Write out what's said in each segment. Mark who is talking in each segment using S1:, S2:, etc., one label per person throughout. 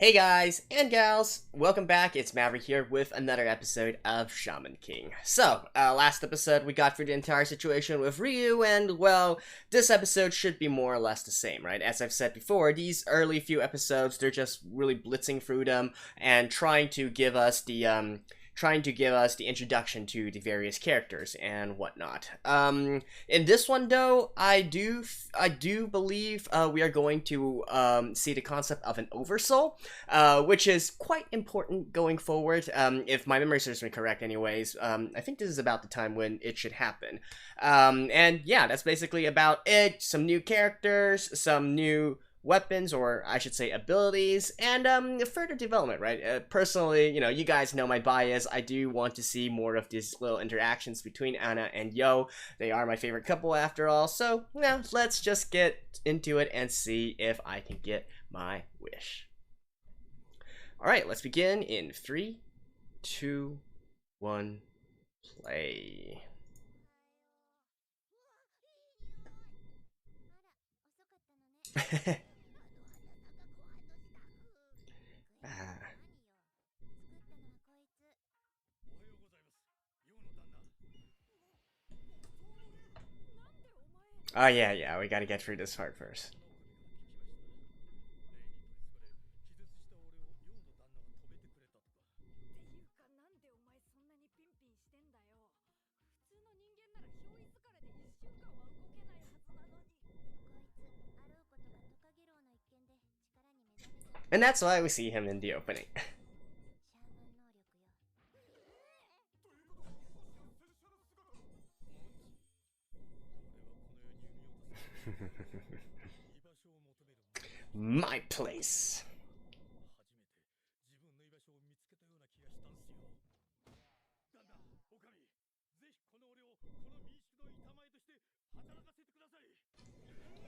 S1: Hey guys and gals, welcome back. It's Maverick here with another episode of Shaman King. So, last episode we got through the entire situation with Ryu, and well, this episode should be more or less the same, right? As I've said before, these early few episodes, they're just really blitzing through them and trying to give us the introduction to the various characters and whatnot. In this one, though, I do believe we are going to see the concept of an oversoul, which is quite important going forward. If my memory serves me correct, anyways, I think this is about the time when it should happen. And yeah, that's basically about it. Some new characters, some new weapons, or I should say abilities, and further development, right? Personally, you guys know my bias. I do want to see more of these little interactions between Anna and Yo. They are my favorite couple after all, so yeah, let's just get into it and see if I can get my wish. Alright, let's begin in 3, 2, 1, play. Oh yeah, we gotta get through this part first. And that's why we see him in the opening. My place.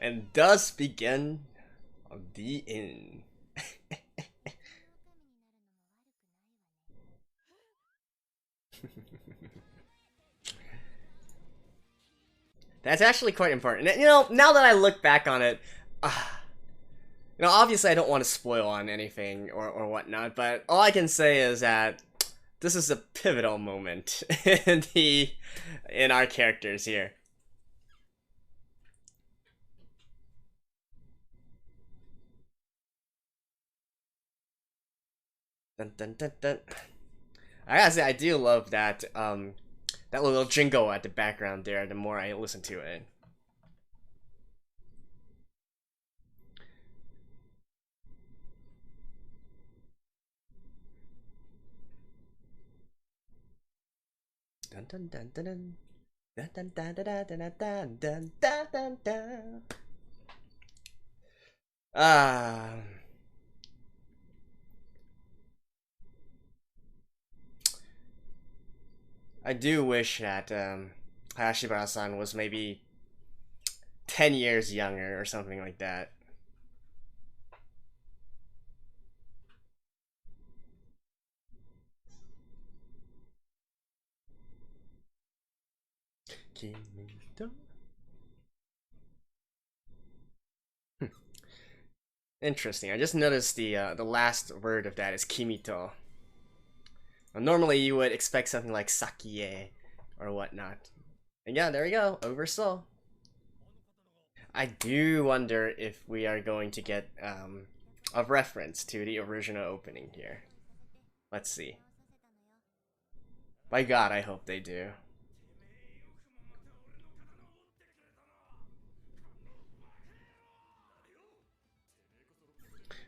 S1: And thus begin the inn. That's actually quite important. Now that I look back on it, obviously I don't want to spoil on anything or whatnot, but all I can say is that this is a pivotal moment in our characters here. Dun, dun, dun, dun. I gotta say, I do love that that little jingle at the background there. The more I listen to it. Dun dun dun dun dun. Dun dun dun dun dun dun dun dun dun dun. I do wish that Hayashibara-san was maybe 10 years younger or something like that. Interesting. I just noticed the last word of that is Kimito. Normally you would expect something like Sakie or whatnot. And yeah, there we go. Oversoul. I do wonder if we are going to get a reference to the original opening here. Let's see. By God, I hope they do.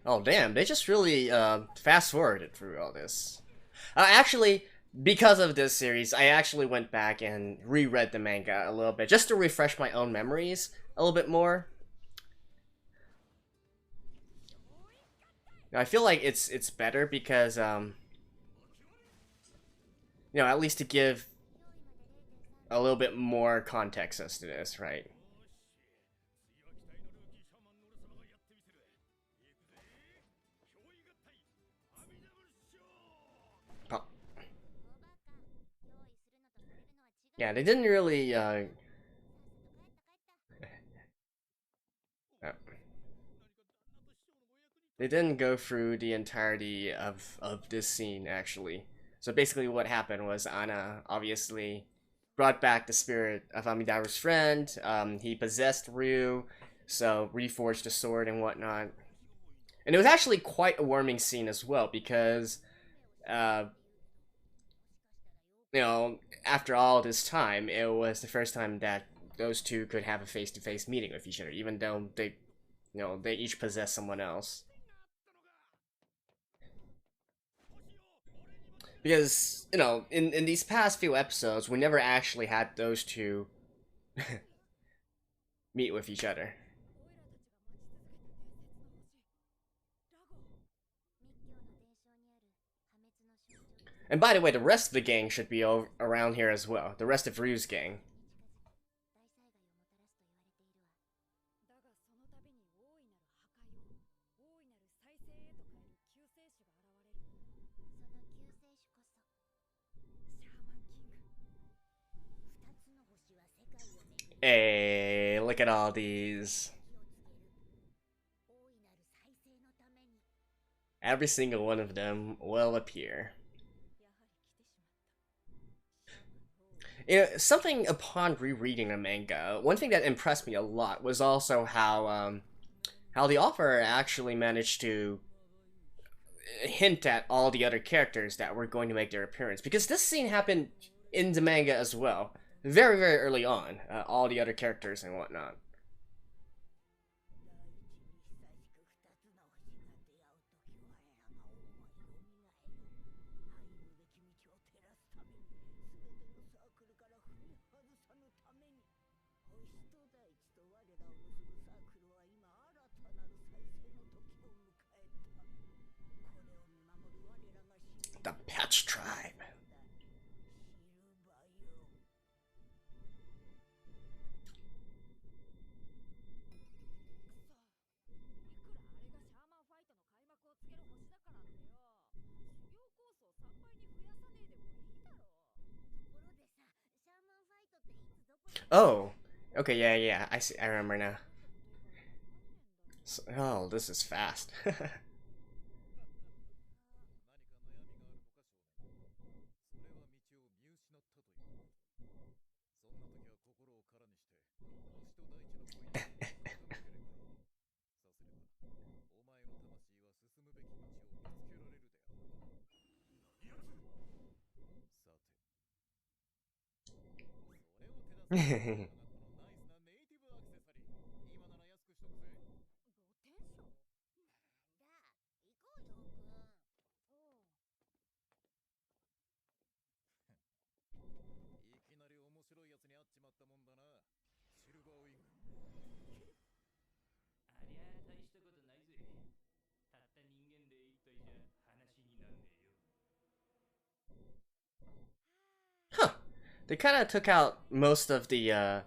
S1: Oh damn, they just really fast forwarded through all this. Actually, because of this series, I actually went back and reread the manga a little bit just to refresh my own memories a little bit more. I feel like it's better because at least to give a little bit more context as to this, right? Oh. Yeah, they didn't really They didn't go through the entirety of this scene actually. So basically, what happened was Anna obviously brought back the spirit of Amidaru's friend. He possessed Ryu, so reforged the sword and whatnot. And it was actually quite a warming scene as well because, uh, after all this time, it was the first time that those two could have a face-to-face meeting with each other, even though they each possess someone else. Because, in these past few episodes, we never actually had those two meet with each other. And by the way, the rest of the gang should be around here as well. The rest of Ryu's gang. Hey, look at all these. Every single one of them will appear. Something upon rereading the manga, one thing that impressed me a lot was also how the author actually managed to hint at all the other characters that were going to make their appearance. Because this scene happened in the manga as well, very, very early on, all the other characters and whatnot. The Patch Tribe. Oh, okay, yeah, I see. I remember now. So, oh, this is fast. Huh. They kind of took out most of the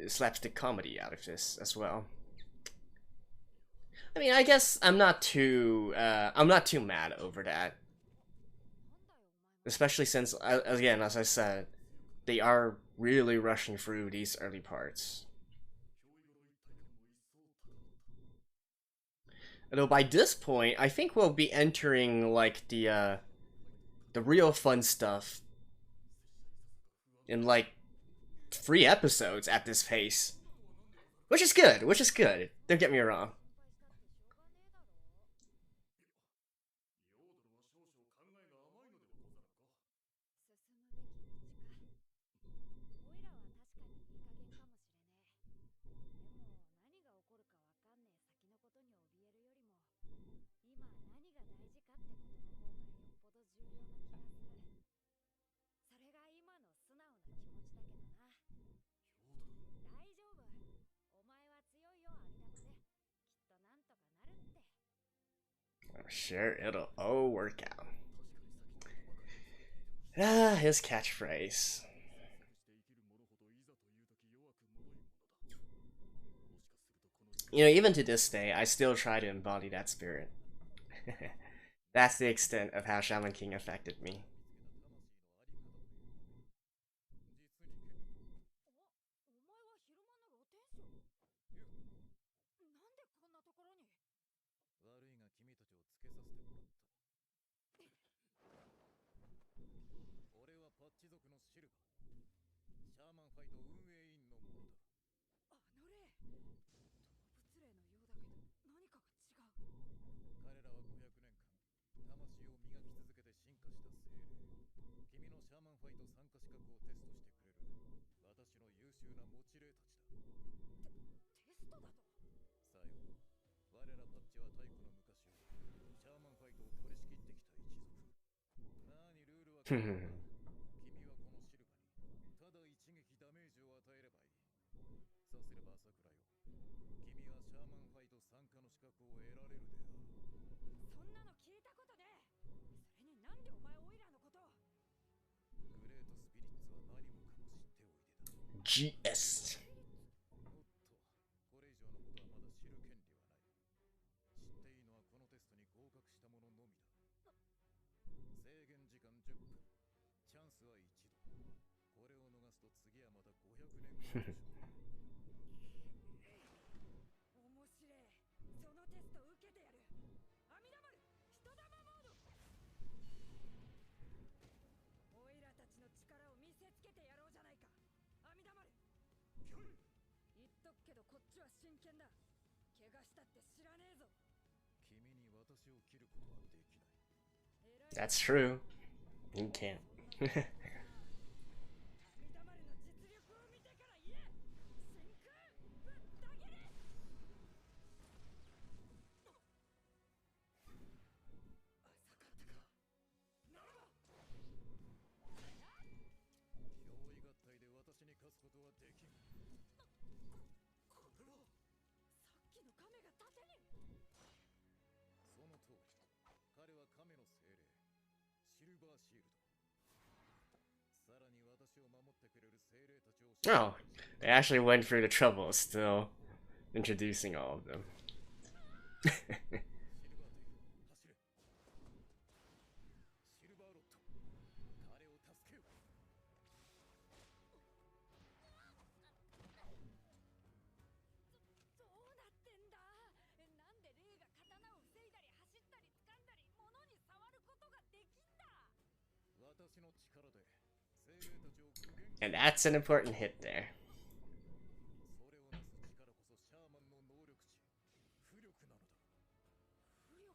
S1: slapstick comedy out of this as well. I mean, I guess I'm not too mad over that, especially since again, as I said, they are really rushing through these early parts. Although by this point, I think we'll be entering like the real fun stuff in like 3 episodes at this pace, which is good. Which is good. Don't get me wrong. I'm sure it'll all work out. Ah, his catchphrase. Even to this day, I still try to embody that spirit. That's the extent of how Shaman King affected me.
S2: 俺はパッチ族のシルバー、シャーマンファイト運営員のものだ。
S3: あの例、動物霊のようだけど何かが違う。
S2: 彼らは500年間魂を磨き続けて進化した精霊。君のシャーマンファイト参加資格をテストしてくれる私の優秀な持ち霊たちだ。
S3: テストだと？
S2: さよ、我らパッチは太古の昔よりシャーマンファイトを取り仕切ってきた一族。なにルールは変わらない。君はこのシルバにただ一撃ダメージを与えればいい。さすれば朝倉よ、君はシャーマンファイト参加の資格を得られるであろう。
S3: そんなの聞いたことねえ。それになんでお前オイラのことを。
S2: グレートスピリッツは何もかも知っておいでだ。
S1: GS。
S2: おっと、これ以上のことはまだ知る権利はない。知っていいのはこのテストに合格した者のみだ。制限時間10分、チャンスは一度。これを逃すと次はまた500年後でしょう。
S3: 面白い。そのテスト受けてやる。阿弥陀丸、人玉モード。オイラたちの力を見せつけてやろうじゃないか。阿弥陀丸。言っとくけどこっちは真剣だ。怪我したって知らねえぞ。
S2: 君に私を切ることはできない。
S1: That's true. You can't.
S3: 阿弥陀丸の実力を見てから言え。真空ぶった切れ。浅かったか。ならば
S2: 憑依合体で私に勝つことはできん。
S3: これはさっきの亀が盾に。
S2: その通り。彼は亀の精霊、シルバーシールド。さらに私を守ってくれる精霊たちを。
S1: Oh, they actually went through the trouble of still introducing all of them.
S2: シルバーテイル、走れ。シルバーロット、彼を助けよう。
S3: どうなってんだ。なんで霊が刀を防いだり走ったり掴んだり物に触ることができんだ。
S2: 私の力で精霊たちを具現。
S1: And that's an important hit there.
S2: それをなす力こそシャーマンの能力値、巫力なのだ。
S3: 浮力。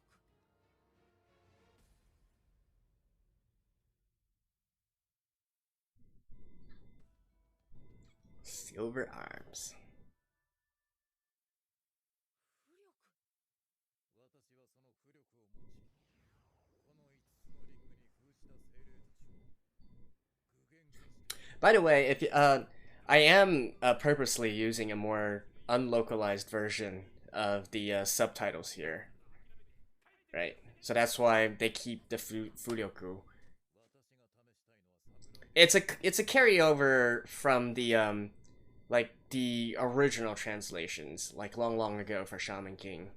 S1: Silver arms.
S3: 浮力。
S2: 私はその巫力を持ち、この5つのリングに封じた精霊たちを具現化して。
S1: By the way, if I am purposely using a more unlocalized version of the subtitles here, right? So that's why they keep the Furyoku.
S2: 私が試したいのは侍。
S1: It's a carryover from the like the original translations, like long ago for Shaman King,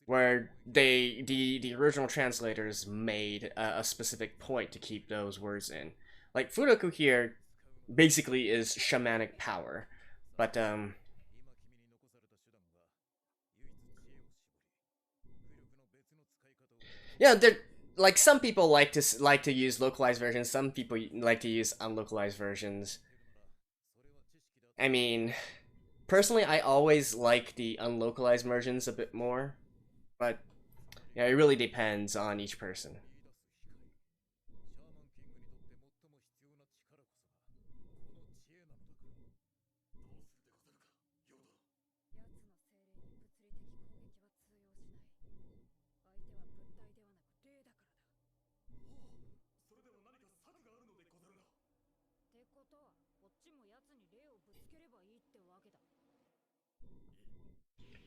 S1: where the original translators made a specific point to keep those words in. Like Fudoku here basically is shamanic power, but
S2: 今君に残された手段は唯一知恵を絞り、巫力の別の使い方を。
S1: yeah, they're like some people like to use localized versions. Some people like to use unlocalized versions.
S2: それは知識だ。
S1: I mean, personally, I always like the unlocalized versions a bit more, but yeah, it really depends on each person.
S2: シャーマンキングにとって最も必要な力こそがこの知恵なのだから。どうするでござるか、ヨーダ。
S3: 奴の精霊に物理的攻撃は通用しない。相手は物体ではなく霊だからだ。
S2: それでは何か策があるのでござるな。
S3: ってことはこっちも奴に霊をぶつければいいってわけだ。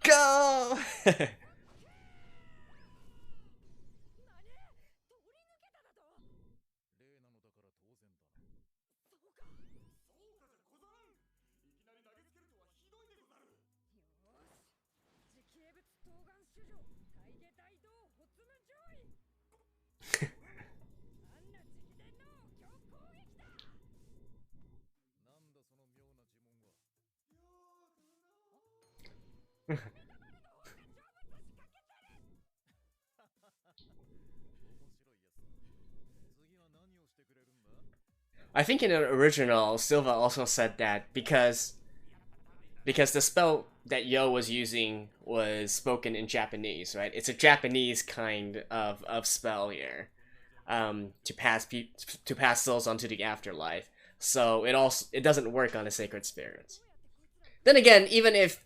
S1: Go!
S3: 何？通り抜けただと？
S2: 霊なのだから当然だな。
S3: そうか。
S2: そうかじゃござらん。いきなり投げつけるとはひどいでござる。
S3: よーし。磁気物冬瓜種女大下大道発務上位。あんな直伝の強攻撃だ。
S2: なんだその妙な呪文は。よーだな。
S3: 目玉の方が成仏仕掛けてる。
S1: I think in the original, Silva also said that because the spell that Yo was using was spoken in Japanese, right? It's a Japanese kind of spell here, to pass souls onto the afterlife. So it doesn't work on the sacred spirits. Then again, even if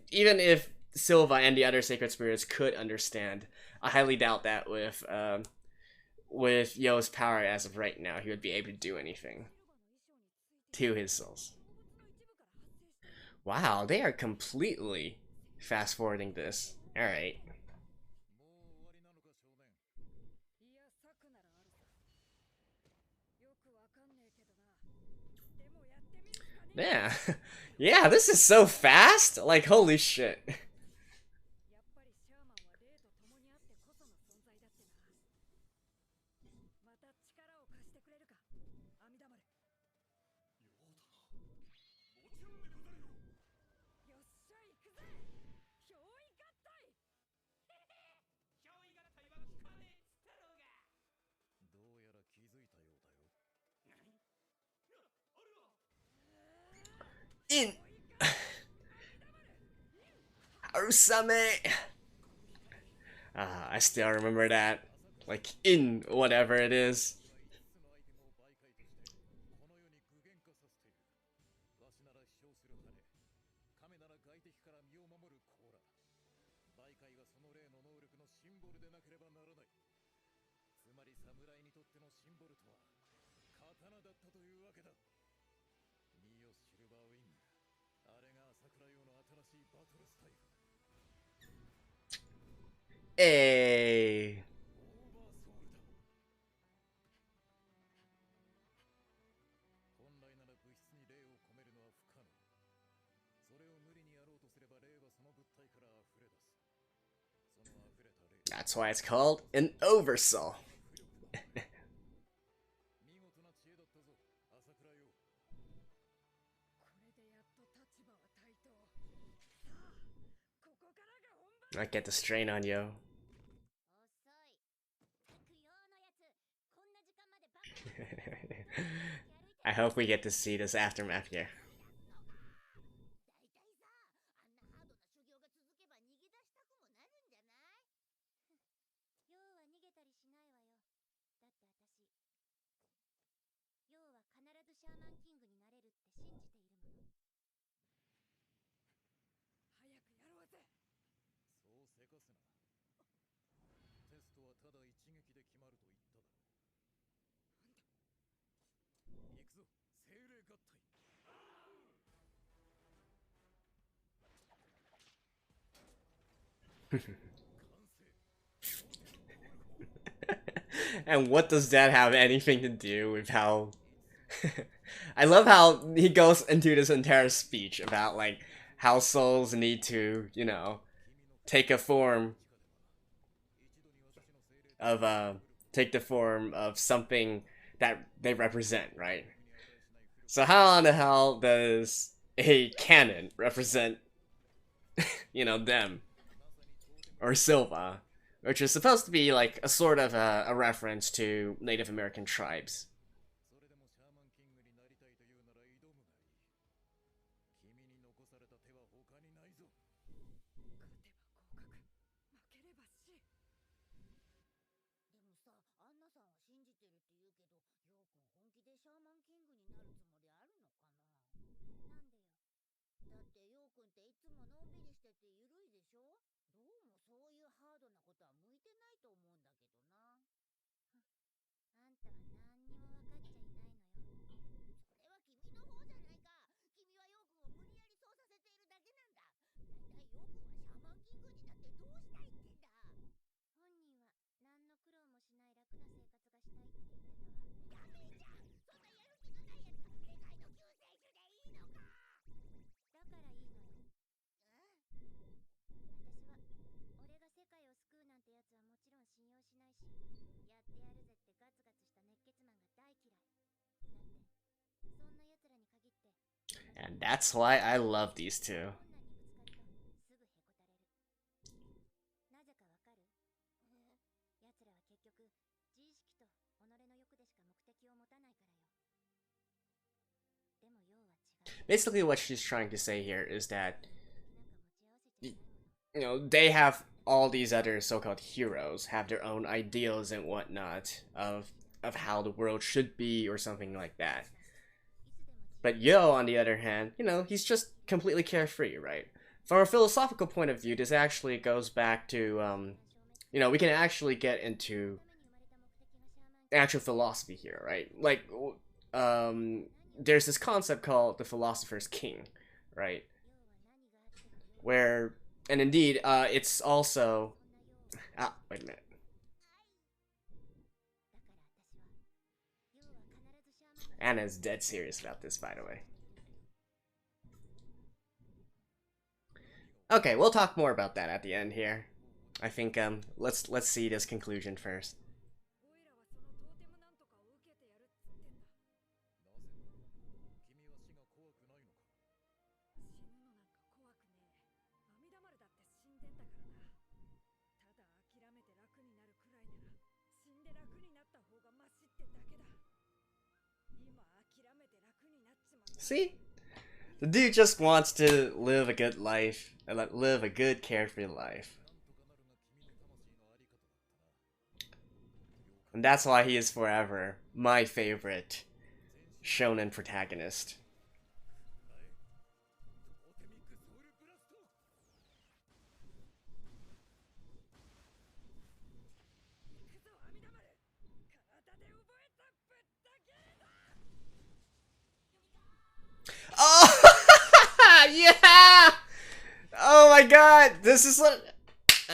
S1: Silva and the other sacred spirits could understand, I highly doubt that with Yo's power as of right now, he would be able to do anything to his souls. Wow, they are completely fast forwarding this. All right.
S2: もう終わりなのか少年。
S3: いや策ならあるさ。よくわかんねえけどな。でもやってみるしかねえ。
S1: Yeah. Yeah, this is so fast. Like holy shit.
S3: やっぱりシャーマンは霊と共にあってこその存在だってな。また力を貸してくれるか、阿弥陀丸。よっしゃ行くぜ。憑依合体。
S2: どうやら気づいたようだよ。
S1: In Arusame. I still remember that. Like in whatever it is.
S2: この世に具現化させている。わしなら飛翔する羽、亀なら外敵から身を守る甲羅。媒介はその霊の能力のシンボルでなければならない。つまり侍にとってのシンボルとは刀だったというわけだ。ミオシルバーウィング、あれが朝倉用の新しいバトルスタイル。
S1: Hey.
S2: オーバーソウルだ。本来なら物質に霊を込めるのは不可能。それを無理にやろうとすれば霊はその物体から溢れ出す。その溢れた霊。
S1: That's why it's called an oversoul.
S2: 見事な知恵だったぞ、朝倉よ。
S3: これでやっと立場は対等。さあ、ここからが本番。
S1: Not get the strain on you.
S4: 遅い。着用のやつ、こんな時間までバカ。
S1: I hope we get to see this aftermath here.
S4: だいたいさ、あんなハードな修行が続けば逃げ出したくもなるんじゃない？要は逃げたりしないわよ。だって私、要は必ずシャーマンキングになれるって信じているもの。
S3: 早くやろうぜ。
S2: そうせかすな。テストはただ一撃で決まると言っただろう。行くぞ、精霊合体。
S1: And what does that have anything to do with how I love how he goes into this entire speech about like how souls need to, take a form of take the form of something that they represent, right? So how in the hell does a cannon represent them or Silva, which is supposed to be like a sort of a reference to Native American tribes?
S2: それでもシャーマンキングになりたいというなら挑むがいい。君に残された手は他にないぞ。
S3: 勝てば合格、負ければ死。
S4: でもさ、アンナさんは信じてるって言うけど、ヨウくん本気でシャーマンキングになるつもりあるのかな？なんでよ。だってヨウくんっていつものんびりしててゆるいでしょ？どうもそういうハードなことは向いてないと思うんだけどな。あんたは何にも分かっちゃいないのよ。それは君の方じゃないか。君はヨウくんを無理やりそうさせているだけなんだ。だいたいヨウくんはシャーマンキングになってどうしたいってんだ。本人は何の苦労もしない楽な生活がしたいって言ってたわ。ダメじゃん。そんなやる気のないやつが世界の救世主でいいのか。だからいいのよ。私は俺が世界を救うなんてやつはもちろん信用しないし、やってやるぜってガツガツした熱血マンが大嫌い。だってそんな奴らに限って
S1: And that's why I love these two.
S4: 困難にぶつかるとすぐへこたれる。なぜかわかる？奴らは結局自意識と己の欲でしか目的を持たないからよ。
S1: Basically, what she's trying to say here is that they have all these other so-called heroes have their own ideals and whatnot of how the world should be or something like that. But Yo, on the other hand, he's just completely carefree, right? From a philosophical point of view, this actually goes back to we can actually get into actual philosophy here, right? Like, there's this concept called the philosopher's king, right? Where, and indeed, it's also. Wait a minute. Anna's dead serious about this, by the way. Okay, we'll talk more about that at the end here. I think let's see this conclusion first. See? The dude just wants to live a good life, and live a good, carefree life. And that's why he is forever my favorite shonen protagonist. Oh! Yeah! Oh my god! This is what...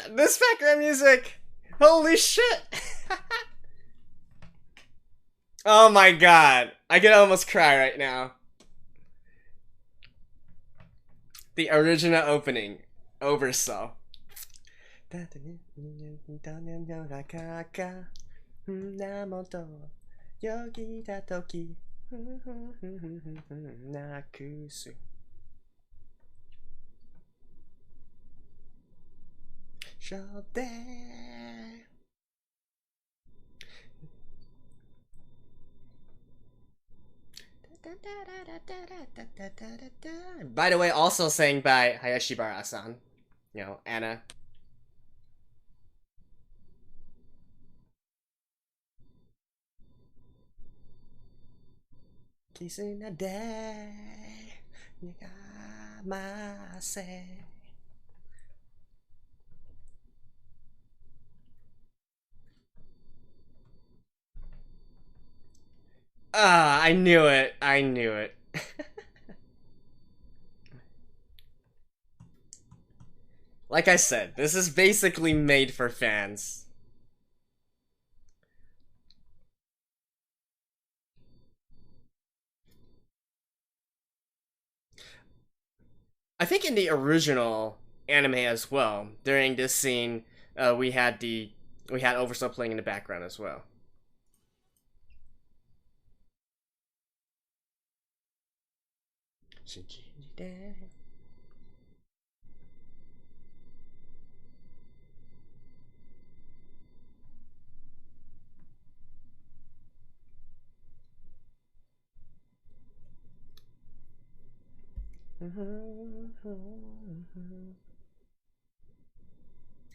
S1: This background music! Holy shit! Oh my god! I could almost cry right now. The original opening. Overflow. By the way, also sang by Hayashibara-san. Anna. Ah, I knew it. I knew it. Like I said, this is basically made for fans. I think in the original anime as well, during this scene, we had Overflow playing in the background as well.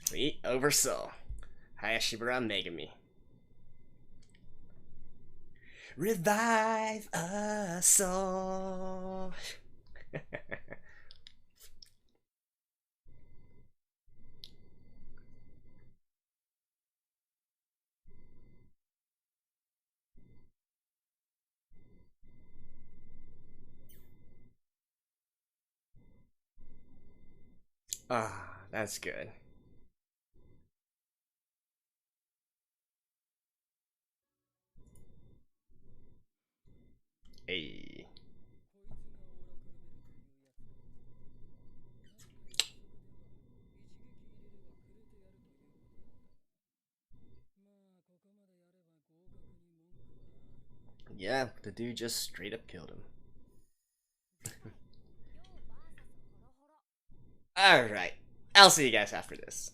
S1: Sweet Oversoul. Hayashibara Megami. Revive a soul. Ah, that's good. Hey. Yeah, the dude just straight up killed him. Alright. I'll see you guys after this.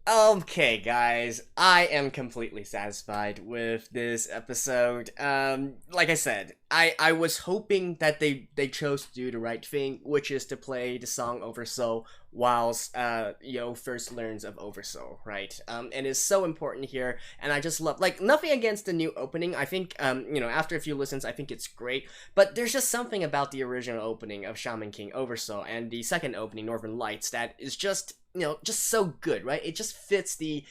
S1: Okay, guys, I am completely satisfied with this episode. Like I said, I was hoping that they chose to do the right thing, which is to play the song Oversoul whilst Yo first learns of Oversoul, right? And it's so important here, and I just love, like, nothing against the new opening. I think after a few listens, I think it's great, but there's just something about the original opening of Shaman King Oversoul and the second opening Northern Lights that is just just so good, right? It just fits the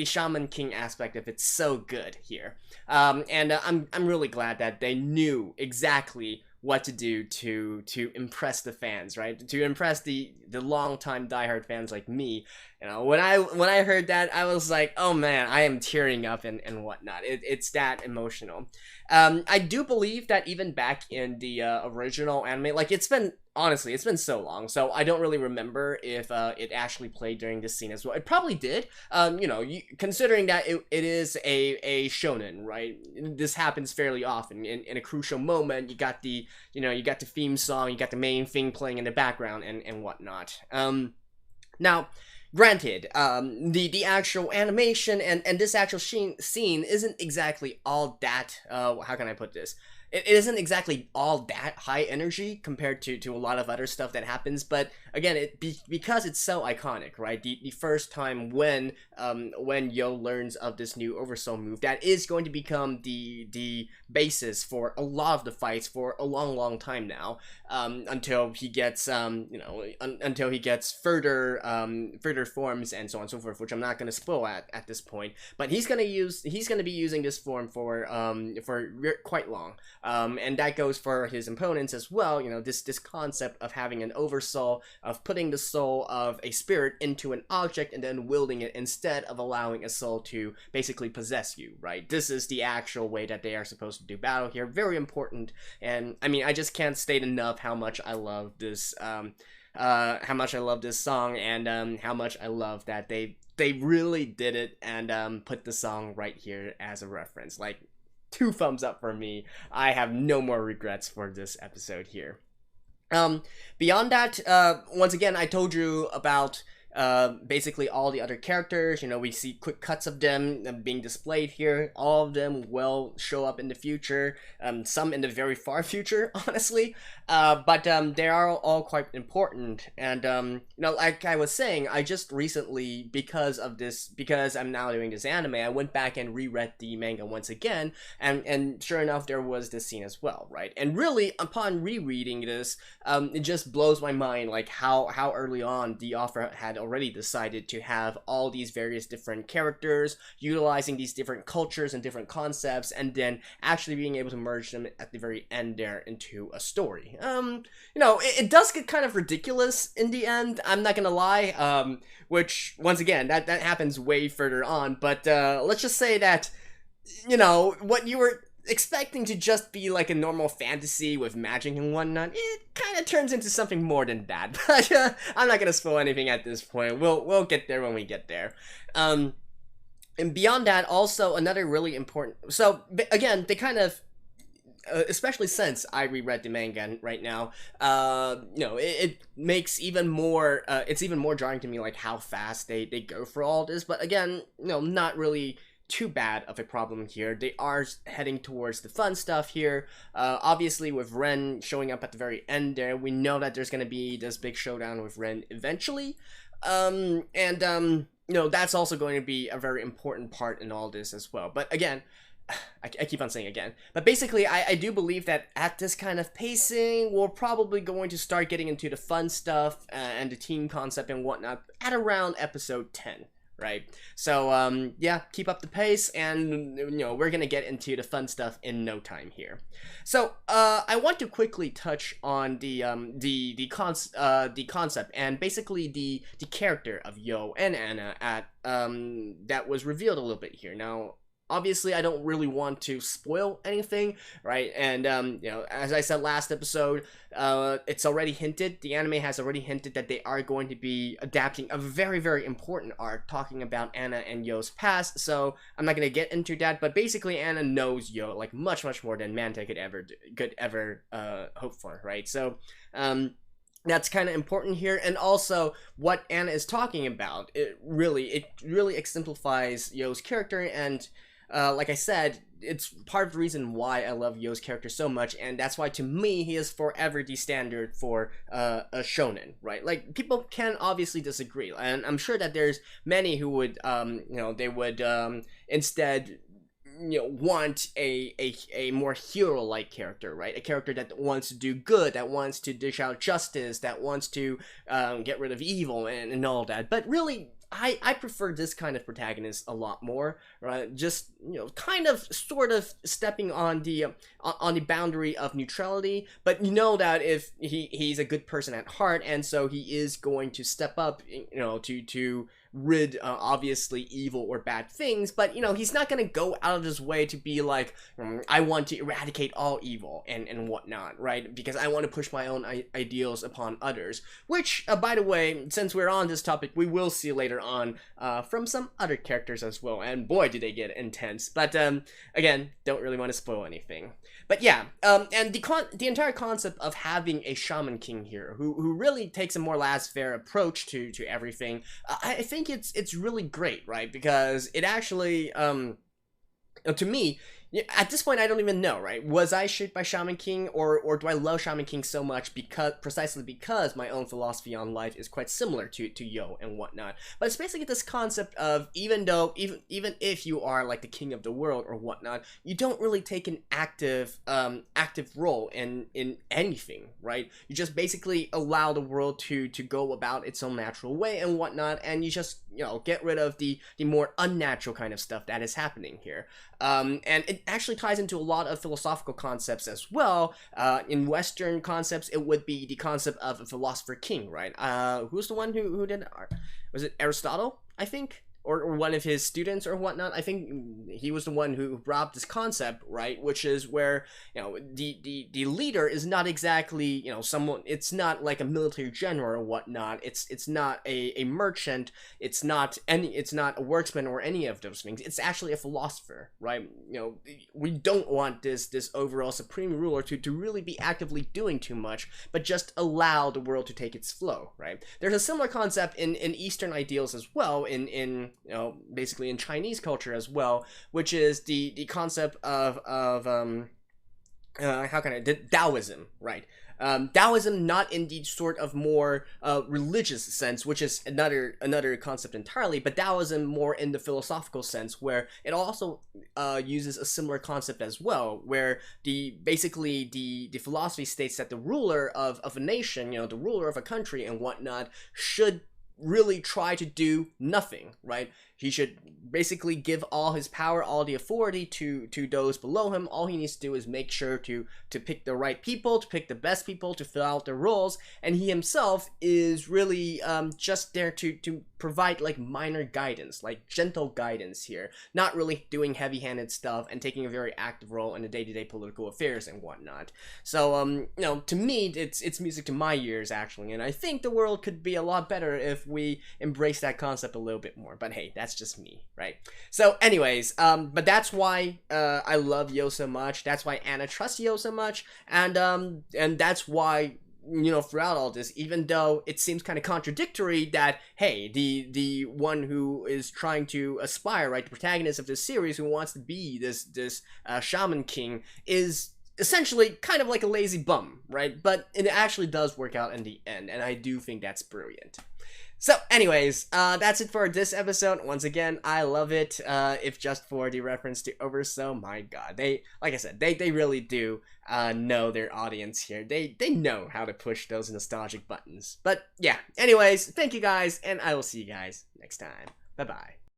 S1: Shaman King aspect of it so good here. And I'm really glad that they knew exactly what to do to impress the fans, right? To impress the longtime diehard fans like me. When I heard that, I was like, oh man, I am tearing up and whatnot. It's that emotional. I do believe that even back in the original anime, like, it's been so long, so I don't really remember if it actually played during this scene as well. It probably did. Considering that it is a shonen, right? This happens fairly often. In a crucial moment, you got the theme song, you got the main thing playing in the background and whatnot. Now, granted, the actual animation and this actual scene isn't exactly all that, how can I put this? It isn't exactly all that high energy compared to a lot of other stuff that happens, but again, because it's so iconic, right? The first time when Yo learns of this new Oversoul move, that is going to become the basis for a lot of the fights for a long time now, until he gets until he gets further forms and so on and so forth, which I'm not going to spoil at this point. But he's going to be using this form for quite long. And that goes for his opponents as well. This concept of having an oversoul, of putting the soul of a spirit into an object and then wielding it instead of allowing a soul to basically possess you, right? This is the actual way that they are supposed to do battle here. Very important. And I mean, I just can't state enough how much I love this how much I love this song, and how much I love that they really did it and put the song right here as a reference. Like, 2 thumbs up for me. I have no more regrets for this episode here. Beyond that, once again, I told you about basically all the other characters. We see quick cuts of them being displayed here. All of them will show up in the future, some in the very far future, honestly, but they are all quite important. And like I was saying, I just recently, because I'm now doing this anime, I went back and reread the manga once again, and sure enough, there was this scene as well, right? And really, upon rereading this, it just blows my mind, like how early on the author had already decided to have all these various different characters, utilizing these different cultures and different concepts, and then actually being able to merge them at the very end there into a story. It does get kind of ridiculous in the end, I'm not gonna lie, which, once again, that happens way further on, but let's just say that, what you were expecting to just be like a normal fantasy with magic and whatnot, it kind of turns into something more than that. But I'm not gonna spoil anything at this point. We'll get there when we get there. And beyond that, also another really important. So again, they kind of. Especially since I reread the manga right now, it makes even more. It's even more jarring to me, like how fast they go for all this. But again, not really too bad of a problem here. They are heading towards the fun stuff here. Obviously, with Ren showing up at the very end there, we know that there's going to be this big showdown with Ren eventually. That's also going to be a very important part in all this as well. But again, I keep on saying again, but basically I do believe that at this kind of pacing, we're probably going to start getting into the fun stuff and the team concept and whatnot at around episode 10. Right, so yeah, keep up the pace, and we're gonna get into the fun stuff in no time here. So I want to quickly touch on the concept and basically the character of Yo and Anna at that was revealed a little bit here. Now, obviously, I don't really want to spoil anything, right? And as I said last episode, it's already hinted. The anime has already hinted that they are going to be adapting a very, very important arc talking about Anna and Yo's past. So I'm not gonna get into that, but basically, Anna knows Yo like much more than Manta could ever hope for, right? So that's kind of important here, and also what Anna is talking about. It really exemplifies Yo's character, and like I said, it's part of the reason why I love Yo's character so much, and that's why to me he is forever the standard for a shonen, right? Like, people can obviously disagree, and I'm sure that there's many who would, they would instead want a more hero-like character, right? A character that wants to do good, that wants to dish out justice, that wants to get rid of evil and all that. But really, I prefer this kind of protagonist a lot more, right? Just, kind of sort of stepping on the boundary of neutrality, but you know that if he's a good person at heart, and so he is going to step up, to rid obviously evil or bad things, but he's not gonna go out of his way to be like, I want to eradicate all evil and whatnot, right? Because I want to push my own ideals upon others, which by the way, since we're on this topic, we will see later on from some other characters as well, and boy do they get intense. But again, don't really want to spoil anything. But yeah, and the entire concept of having a Shaman King here who really takes a more laissez-faire approach to everything, I think it's really great, right? Because it actually, to me, at this point, I don't even know, right? Was I shaped by Shaman King, or do I love Shaman King so much precisely because my own philosophy on life is quite similar to Yo and whatnot? But it's basically this concept of even if you are like the king of the world or whatnot, you don't really take an active role in anything, right? You just basically allow the world to go about its own natural way and whatnot, and you just get rid of the more unnatural kind of stuff that is happening here. And it actually ties into a lot of philosophical concepts as well. In Western concepts, it would be the concept of a philosopher king, right? Who's the one who did it? Was it Aristotle, I think? Or one of his students or whatnot. I think he was the one who brought up this concept, right? Which is where, the leader is not exactly, someone, it's not like a military general or whatnot. It's not a merchant. It's not a worksman or any of those things. It's actually a philosopher, right? We don't want this overall supreme ruler to really be actively doing too much, but just allow the world to take its flow, right? There's a similar concept in Eastern ideals as well, in basically in Chinese culture as well, which is the concept of Taoism, right? Taoism, not in the sort of more religious sense, which is another concept entirely, but Taoism more in the philosophical sense, where it also uses a similar concept as well, where the philosophy states that the ruler of a nation, the ruler of a country and whatnot, should really try to do nothing, right? He should basically give all his power, all the authority to those below him. All he needs to do is make sure to pick the right people, to pick the best people, to fill out their roles, and he himself is really just there to provide like minor guidance, like gentle guidance here, not really doing heavy-handed stuff and taking a very active role in the day-to-day political affairs and whatnot. So to me, it's music to my ears actually, and I think the world could be a lot better if we embrace that concept a little bit more. But hey, that's just me, right? So anyways, but that's why I love Yo so much. That's why Anna trusts Yo so much, and that's why, throughout all this, even though it seems kind of contradictory that, hey, the one who is trying to aspire, right, the protagonist of this series who wants to be this Shaman King is essentially kind of like a lazy bum, right? But it actually does work out in the end, and I do think that's brilliant. So anyways, that's it for this episode. Once again, I love it. If just for the reference to Overflow, my god, like I said, they really do know their audience here. They know how to push those nostalgic buttons. But yeah, anyways, thank you guys, and I will see you guys next time. Bye bye.